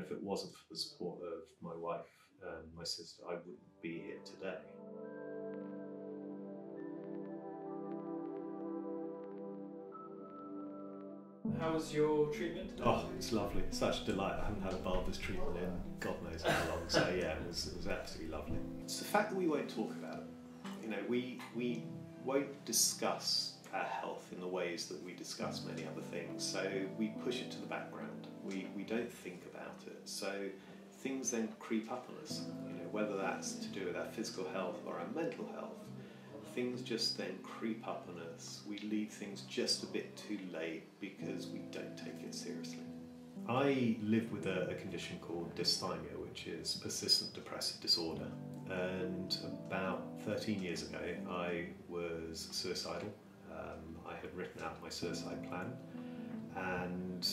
if it wasn't for the support of my wife and my sister, I wouldn't be here today. How was your treatment? Oh, it's lovely. Such a delight. I haven't had a barber's treatment in God knows how long. So yeah, it was absolutely lovely. It's the fact that we won't talk about it. You know, we won't discuss our health in the ways that we discuss many other things. So we push it to the background. We don't think about it. So things then creep up on us. You know, whether that's to do with our physical health or our mental health. Things just then creep up on us. We leave things just a bit too late because we don't take it seriously. I live with a condition called dysthymia, which is persistent depressive disorder. And about 13 years ago, I was suicidal. I had written out my suicide plan, and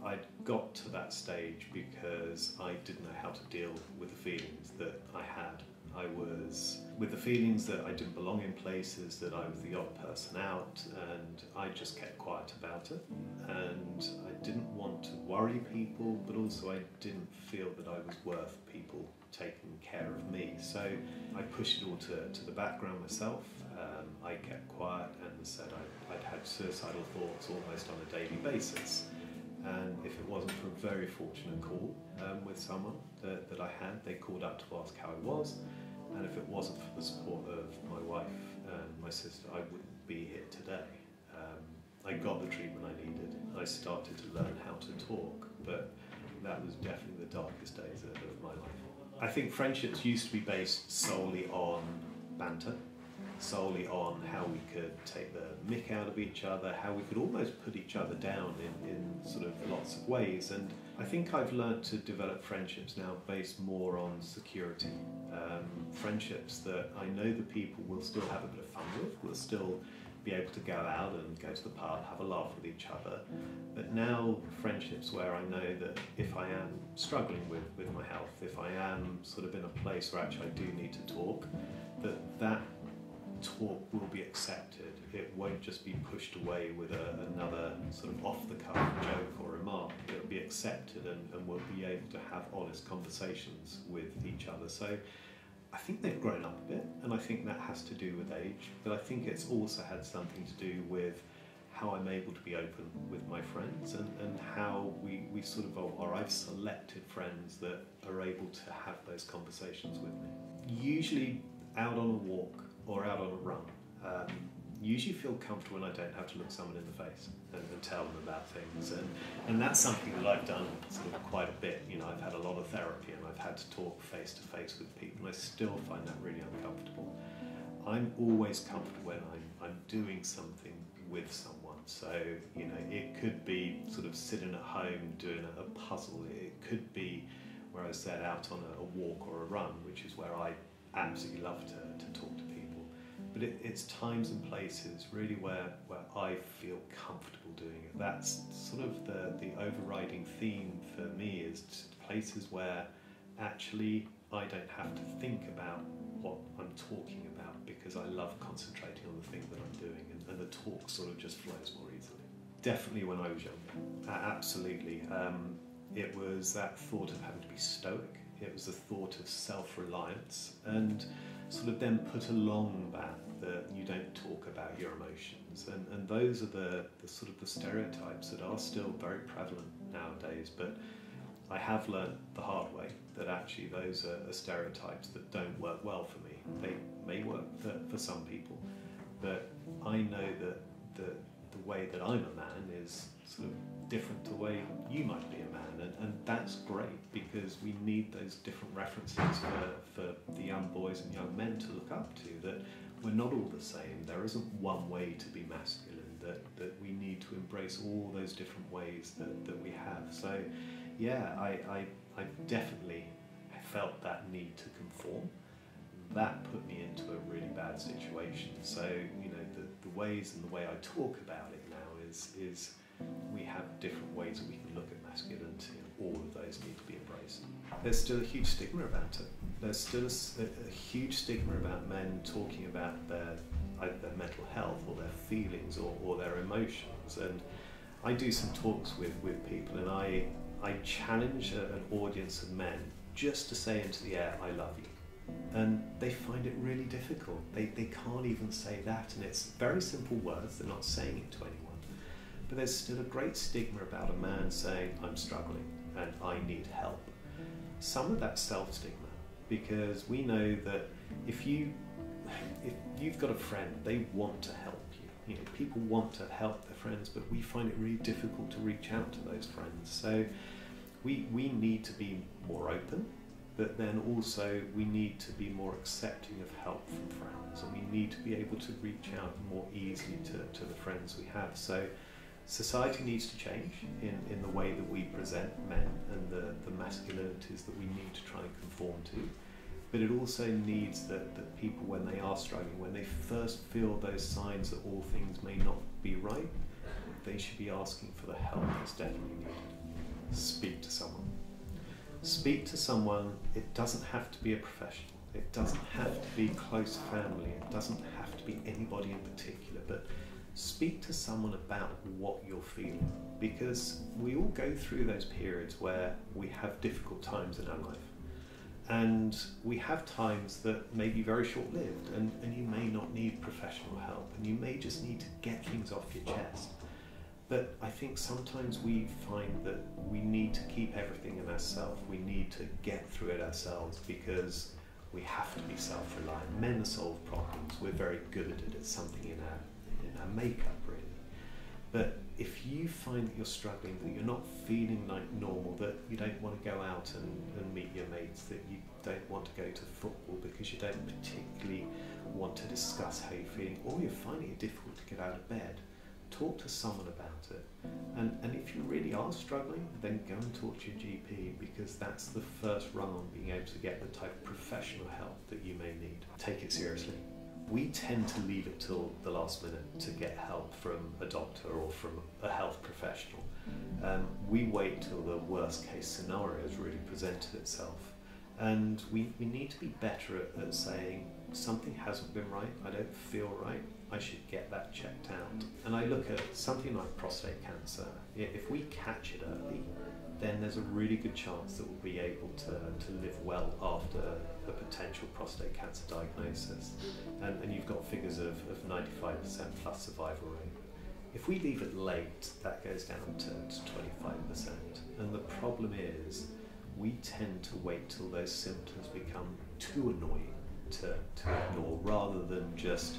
I got to that stage because I didn't know how to deal with the feelings that I had. I was with the feelings that I didn't belong in places, that I was the odd person out, and I just kept quiet about it. And I didn't want to worry people, but also I didn't feel that I was worth people taking care of me. So I pushed it all to the background myself. I kept quiet and said I'd had suicidal thoughts almost on a daily basis. And if it wasn't for a very fortunate call with someone that I had, they called up to ask how I was. And if it wasn't for the support of my wife and my sister, I wouldn't be here today. I got the treatment I needed. I started to learn how to talk, but that was definitely the darkest days of my life. I think friendships used to be based solely on banter, solely on how we could take the mick out of each other, how we could almost put each other down in sort of lots of ways. And I think I've learned to develop friendships now based more on security. Friendships that I know the people will still have a bit of fun with, will still be able to go out and go to the pub, have a laugh with each other. But now friendships where I know that if I am struggling with my health, if I am sort of in a place where actually I do need to talk, that talk will be accepted. It won't just be pushed away with another sort of off-the-cuff joke or remark. It'll be accepted, and we'll be able to have honest conversations with each other. So I think they've grown up a bit, and I think that has to do with age, but I think it's also had something to do with how I'm able to be open with my friends, and how we sort of, or I've selected friends that are able to have those conversations with me. Usually out on a walk or out on a run, usually feel comfortable when I don't have to look someone in the face and tell them about things, and that's something that I've done sort of quite a bit. You know, I've had a lot of therapy and I've had to talk face to face with people, and I still find that really uncomfortable. I'm always comfortable when I'm doing something with someone. So, you know, it could be sort of sitting at home doing a puzzle. It could be where I said out on a walk or a run, which is where I absolutely love to talk to people. But it's times and places really where I feel comfortable doing it. That's sort of the overriding theme for me, is places where actually I don't have to think about what I'm talking about, because I love concentrating on the thing that I'm doing, and the talk sort of just flows more easily. Definitely when I was younger, absolutely. It was that thought of having to be stoic. It was the thought of self-reliance, and sort of then put along that you don't talk about your emotions. And those are the sort of the stereotypes that are still very prevalent nowadays. But I have learned the hard way that actually those are stereotypes that don't work well for me. They may work for some people, but I know that the way that I'm a man is sort of different to the way you might be a man, and that's great, because we need those different references for the young boys and young men to look up to, that we're not all the same. There isn't one way to be masculine, that we need to embrace all those different ways that we have. So yeah, I definitely felt that need to conform. That put me into a really bad situation. So, you know, the ways and the way I talk about it now is we have different ways that we can look at masculinity, and all of those need to be embraced. There's still a huge stigma about it. There's still a huge stigma about men talking about either their mental health or their feelings or their emotions. And I do some talks with people, and I I challenge an audience of men just to say into the air, I love you. And they find it really difficult. They can't even say that, and it's very simple words, they're not saying it to anyone. But there's still a great stigma about a man saying, I'm struggling and I need help. Some of that's self-stigma, because we know that if you've got a friend, they want to help you. You know, people want to help their friends, but we find it really difficult to reach out to those friends. So we need to be more open, but then also we need to be more accepting of help from friends, and we need to be able to reach out more easily to the friends we have. So society needs to change in the way that we present men and the masculinities that we need to try and conform to. But it also needs that people, when they are struggling, when they first feel those signs that all things may not be right, they should be asking for the help that's definitely needed. Speak to someone. Speak to someone. It doesn't have to be a professional. It doesn't have to be close family. It doesn't have to be anybody in particular, but speak to someone about what you're feeling, because we all go through those periods where we have difficult times in our life. And we have times that may be very short-lived, and you may not need professional help, and you may just need to get things off your chest. But I think sometimes we find that we need to keep everything in ourselves. We need to get through it ourselves, because we have to be self-reliant. Men solve problems. We're very good at it. It's something in our makeup, really. But if you find that you're struggling, that you're not feeling like normal, that you don't want to go out and meet your mates, that you don't want to go to football because you don't particularly want to discuss how you're feeling, or you're finding it difficult to get out of bed, talk to someone about it. And if you really are struggling, then go and talk to your GP, because that's the first rung on being able to get the type of professional help that you may need. Take it seriously. We tend to leave it till the last minute to get help from a doctor or from a health professional. We wait till the worst case scenario has really presented itself. And we need to be better at saying, something hasn't been right, I don't feel right, I should get that checked out. And I look at something like prostate cancer. If we catch it early, then there's a really good chance that we'll be able to live well after a potential prostate cancer diagnosis. And you've got figures of 95% plus survival rate. If we leave it late, that goes down to 25%. And the problem is, we tend to wait till those symptoms become too annoying to ignore, rather than just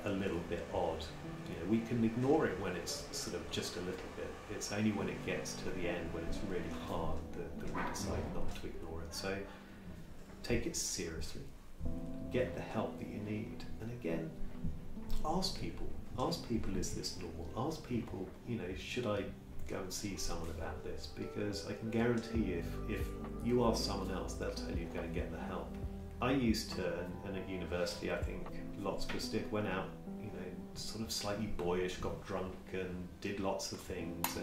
a little bit odd. You know, we can ignore it when it's sort of just a little bit. It's only when it gets to the end, when it's really hard, that we decide not to ignore it. So take it seriously, get the help that you need, and again, ask people, is this normal? Ask people, you know, should I go and see someone about this? Because I can guarantee you, if you ask someone else, they'll tell you you're going to get the help. I used to, and at university I think lots of us did, went out, you know, sort of slightly boyish, got drunk and did lots of things,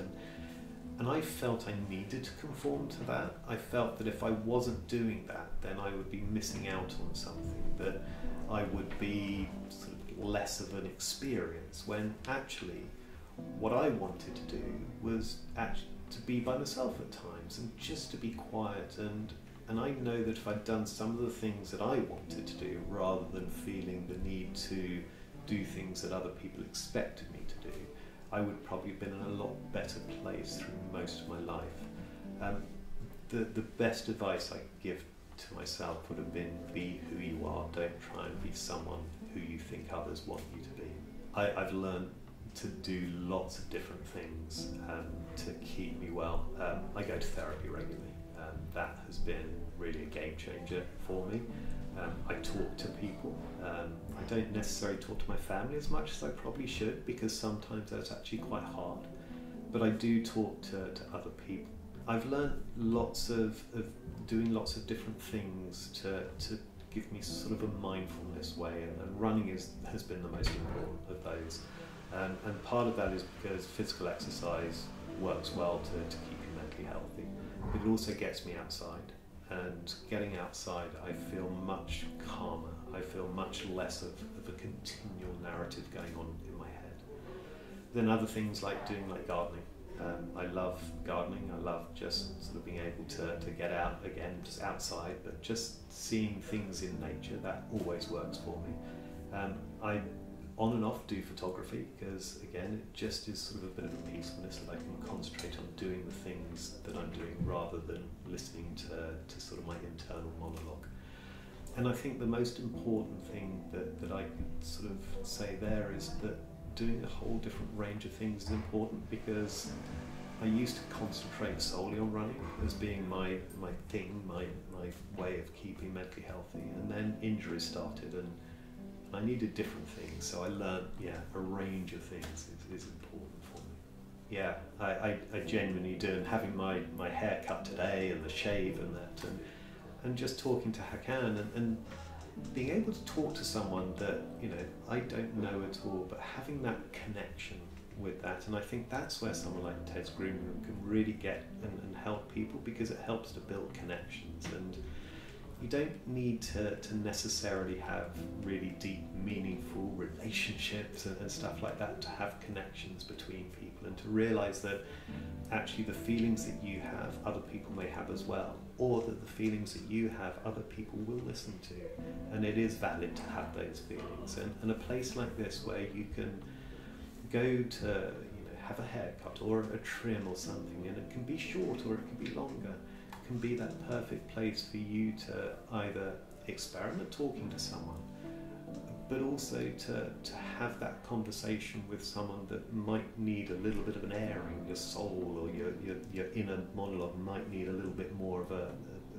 and I felt I needed to conform to that. I felt that if I wasn't doing that, then I would be missing out on something, that I would be sort of less of an experience, when actually what I wanted to do was actually to be by myself at times, and just to be quiet, and I know that if I'd done some of the things that I wanted to do, rather than feeling the need to do things that other people expected me to do, I would probably have been in a lot better place through most of my life. The best advice I could give to myself would have been, be who you are, don't try and be someone who you think others want you to be. I've learned to do lots of different things to keep me well. I go to therapy regularly. That has been really a game changer for me. I talk to people. I don't necessarily talk to my family as much as I probably should, because sometimes that's actually quite hard. But I do talk to other people. I've learned lots of doing lots of different things to give me sort of a mindfulness way, and running has been the most important of those. And part of that is because physical exercise works well to keep you mentally healthy. But it also gets me outside, and getting outside I feel much calmer. I feel much less of a continual narrative going on in my head. Then other things like doing like gardening. I love gardening. I love just sort of being able to get out again, just outside, but just seeing things in nature, that always works for me. I on and off do photography because, again, it just is sort of a bit of a peacefulness that I can concentrate on doing the things that I'm doing rather than listening to sort of my internal monologue. And I think the most important thing that I could sort of say there is that doing a whole different range of things is important, because I used to concentrate solely on running as being my thing, my way of keeping mentally healthy, and then injuries started and I needed different things, so I learned, a range of things is important for me. Yeah, I genuinely do, and having my hair cut today and the shave and that, and just talking to Hakan and being able to talk to someone that, I don't know at all, but having that connection with that, and I think that's where someone like Ted's Grooming Room can really get and help people, because it helps to build connections. And you don't need to necessarily have really deep, meaningful relationships and stuff like that to have connections between people, and to realise that actually the feelings that you have, other people may have as well, or that the feelings that you have, other people will listen to, and it is valid to have those feelings. And a place like this where you can go to have a haircut or a trim or something, and it can be short or it can be longer, can be that perfect place for you to either experiment talking to someone, but also to have that conversation with someone that might need a little bit of an airing. Your soul or your inner monologue might need a little bit more of a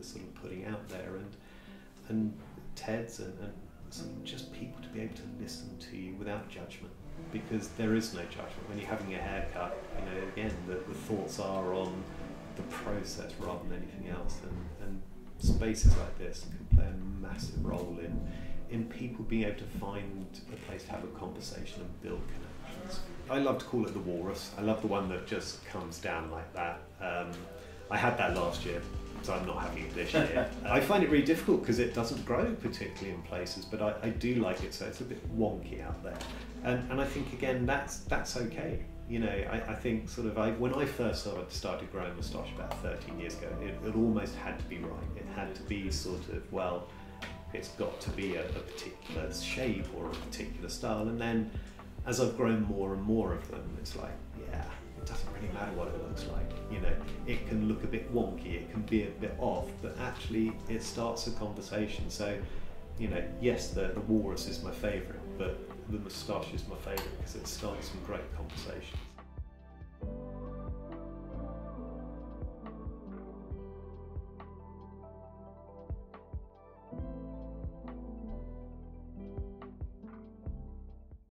sort of putting out there, and Ted's and sort of just people to be able to listen to you without judgment, because there is no judgment when you're having a haircut. Again, the thoughts are on the process rather than anything else, and spaces like this can play a massive role in people being able to find a place to have a conversation and build connections. I love to call it the Warus. I love the one that just comes down like that. I had that last year, so I'm not having it this year. I find it really difficult because it doesn't grow particularly in places, but I do like it, so it's a bit wonky out there. And I think, again, that's okay. I think sort of when I first started growing moustache about 13 years ago, it almost had to be right. It had to be sort of, well, it's got to be a particular shape or a particular style. And then as I've grown more and more of them, it's like, it doesn't really matter what it looks like. It can look a bit wonky, it can be a bit off, but actually it starts a conversation. So, yes, the Warus is my favourite, but the moustache is my favourite because it starts some great conversations.